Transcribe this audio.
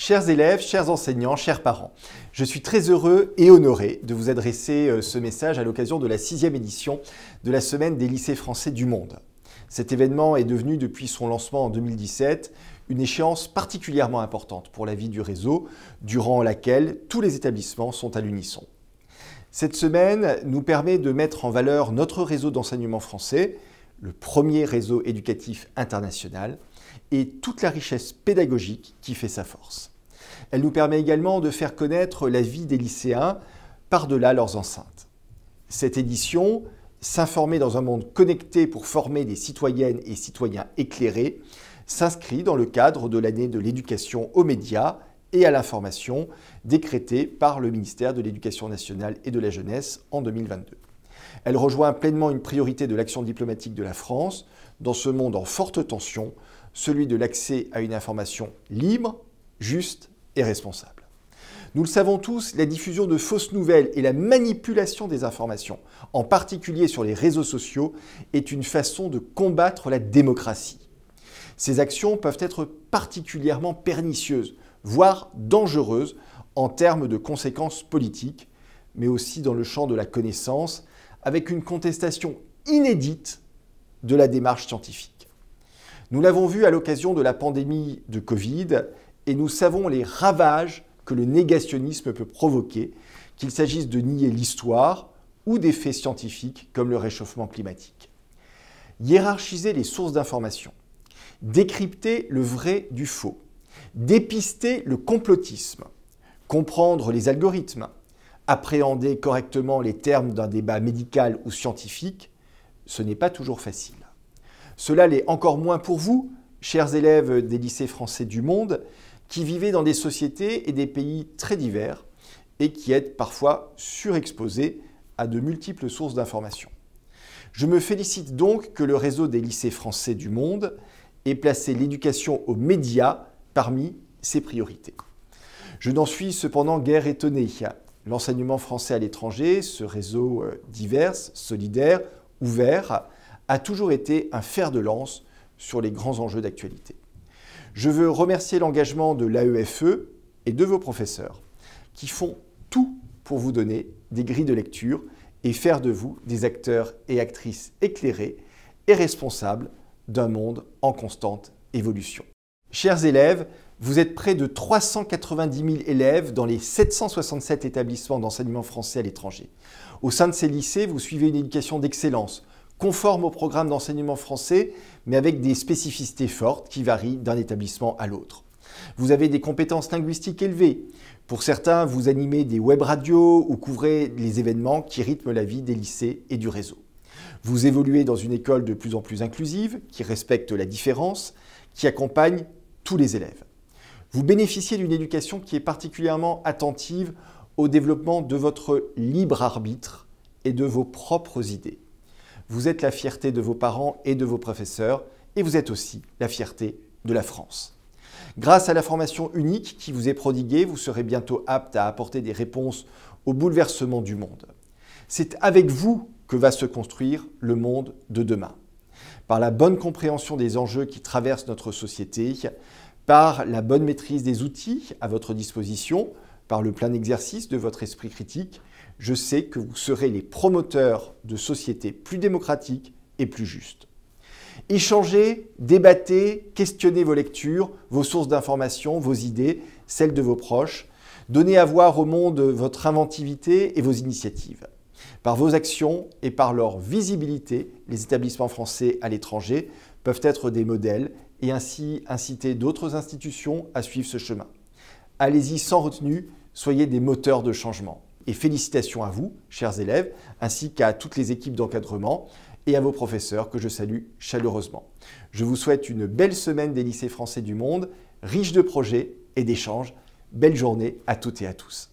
Chers élèves, chers enseignants, chers parents, je suis très heureux et honoré de vous adresser ce message à l'occasion de la 6e édition de la Semaine des lycées français du monde. Cet événement est devenu, depuis son lancement en 2017, une échéance particulièrement importante pour la vie du réseau, durant laquelle tous les établissements sont à l'unisson. Cette semaine nous permet de mettre en valeur notre réseau d'enseignement français, le premier réseau éducatif international, et toute la richesse pédagogique qui fait sa force. Elle nous permet également de faire connaître la vie des lycéens par-delà leurs enceintes. Cette édition, s'informer dans un monde connecté pour former des citoyennes et citoyens éclairés, s'inscrit dans le cadre de l'année de l'éducation aux médias et à l'information décrétée par le ministère de l'Éducation nationale et de la jeunesse en 2022. Elle rejoint pleinement une priorité de l'action diplomatique de la France dans ce monde en forte tension, celui de l'accès à une information libre, juste et responsable. Nous le savons tous, la diffusion de fausses nouvelles et la manipulation des informations, en particulier sur les réseaux sociaux, est une façon de combattre la démocratie. Ces actions peuvent être particulièrement pernicieuses, voire dangereuses en termes de conséquences politiques, mais aussi dans le champ de la connaissance, avec une contestation inédite de la démarche scientifique. Nous l'avons vu à l'occasion de la pandémie de Covid et nous savons les ravages que le négationnisme peut provoquer, qu'il s'agisse de nier l'histoire ou des faits scientifiques comme le réchauffement climatique. Hiérarchiser les sources d'information, décrypter le vrai du faux, dépister le complotisme, comprendre les algorithmes, appréhender correctement les termes d'un débat médical ou scientifique, ce n'est pas toujours facile. Cela l'est encore moins pour vous, chers élèves des lycées français du monde, qui vivez dans des sociétés et des pays très divers et qui êtes parfois surexposés à de multiples sources d'informations. Je me félicite donc que le réseau des lycées français du monde ait placé l'éducation aux médias parmi ses priorités. Je n'en suis cependant guère étonné. L'enseignement français à l'étranger, ce réseau divers, solidaire, ouvert, a toujours été un fer de lance sur les grands enjeux d'actualité. Je veux remercier l'engagement de l'AEFE et de vos professeurs qui font tout pour vous donner des grilles de lecture et faire de vous des acteurs et actrices éclairés et responsables d'un monde en constante évolution. Chers élèves, vous êtes près de 390 000 élèves dans les 767 établissements d'enseignement français à l'étranger. Au sein de ces lycées, vous suivez une éducation d'excellence, conforme au programme d'enseignement français, mais avec des spécificités fortes qui varient d'un établissement à l'autre. Vous avez des compétences linguistiques élevées. Pour certains, vous animez des web radios ou couvrez les événements qui rythment la vie des lycées et du réseau. Vous évoluez dans une école de plus en plus inclusive, qui respecte la différence, qui accompagne tous les élèves. Vous bénéficiez d'une éducation qui est particulièrement attentive au développement de votre libre arbitre et de vos propres idées. Vous êtes la fierté de vos parents et de vos professeurs et vous êtes aussi la fierté de la France. Grâce à la formation unique qui vous est prodiguée, vous serez bientôt apte à apporter des réponses aux bouleversements du monde. C'est avec vous que va se construire le monde de demain. Par la bonne compréhension des enjeux qui traversent notre société, par la bonne maîtrise des outils à votre disposition, par le plein exercice de votre esprit critique, je sais que vous serez les promoteurs de sociétés plus démocratiques et plus justes. Échangez, débattez, questionnez vos lectures, vos sources d'information, vos idées, celles de vos proches. Donnez à voir au monde votre inventivité et vos initiatives. Par vos actions et par leur visibilité, les établissements français à l'étranger peuvent être des modèles et ainsi inciter d'autres institutions à suivre ce chemin. Allez-y sans retenue, soyez des moteurs de changement. Et félicitations à vous, chers élèves, ainsi qu'à toutes les équipes d'encadrement et à vos professeurs que je salue chaleureusement. Je vous souhaite une belle semaine des lycées français du monde, riche de projets et d'échanges. Belle journée à toutes et à tous.